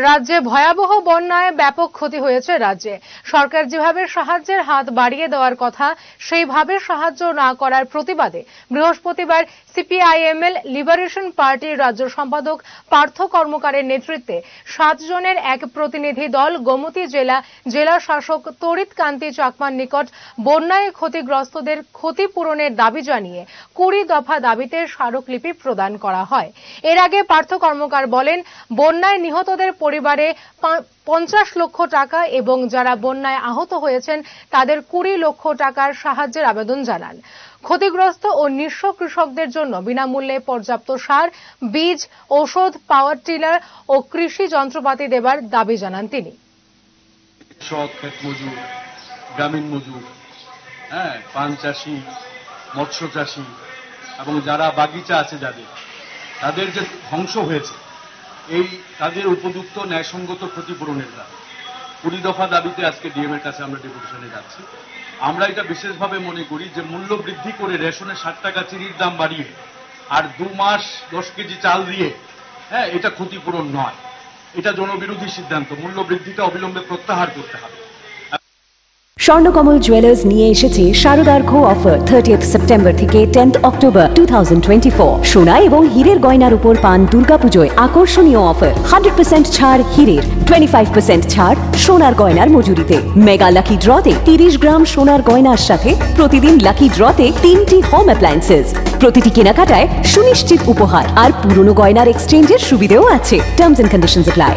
রাজ্যে ভয়াবহ বন্যায় ব্যাপক ক্ষতি হয়েছে। রাজ্যে সরকার যেভাবে সাহায্যের হাত বাড়িয়ে দেওয়ার কথা সেইভাবে সাহায্য না করার প্রতিবাদে বৃহস্পতিবার সিপিআইএমএল লিবারেশন পার্টির রাজ্য সম্পাদক পার্থ কর্মকারের নেতৃত্বে 7 জনের এক প্রতিনিধি দল গোমতী জেলা শাসক তড়িৎ কান্তি চাকমার নিকট বন্যায় ক্ষতিগ্রস্তদের ক্ষতিপূরণের দাবি জানিয়ে 20 দফা দাবিতে স্মারকলিপি প্রদান করা হয়। এর আগে পার্থ কর্মকার বলেন, বন্যায় নিহতদের পরিবারে 50 লক্ষ টাকা এবং যারা বন্যায় আহত হয়েছেন তাদের 20 লক্ষ টাকার সাহায্যের আবেদন জানান। ক্ষতিগ্রস্ত ও নিঃস্ব কৃষকদের জন্য বিনামূল্যে পর্যাপ্ত সার, বীজ, ঔষধ, পাওয়ার টিলার ও কৃষি যন্ত্রপাতি দেবার দাবি জানান তিনি। কৃষক, ক্ষেত মজুর, গ্রামীণ মজুর, পান চাষি, মৎস্য চাষি এবং যারা বাগিচা আছে তাদের যে ধ্বংস হয়েছে তাদের উপযুক্ত ন্যায়সঙ্গত ক্ষতিপূরণের দাবি 20 দফা দাবিতে আজকে ডিএম এর কাছে আমরা ডেপুটেশনে যাচ্ছি। আমরা এটা বিশেষভাবে মনে করি যে মূল্য বৃদ্ধি করে রেশনে 60 টাকা চিনির দাম বাড়িয়ে আর 2 মাস 10 কেজি চাল দিয়ে এটা ক্ষতিপূরণ নয়, এটা জনবিরোধী সিদ্ধান্ত। মূল্য বৃদ্ধিটা অবিলম্বে প্রত্যাহার করতে হবে। স্বর্ণকমল জুয়েলার্স নিয়ে এসেছে শারদার্ঘ অফার 30th সেপ্টেম্বর থেকে 10th অক্টোবর 2024। সোনা এবং হীরের গয়নার উপর পান দুর্গাপুজোয় আকর্ষণীয় অফার। 100% ছাড় হীরের, 25% ছাড় সোনার গয়নার মজুরিতে। মেগা লাকি ড্রতে 30 গ্রাম সোনার গয়নার সাথে প্রতিদিন লাকি ড্রতে 3টি হোম অ্যাপ্লায়েন্সেস। প্রতিটি কেনাকাটায় সুনিশ্চিত উপহার আর পুরনো গয়নার এক্সচেঞ্জের সুবিধেও আছে। Terms and conditions apply.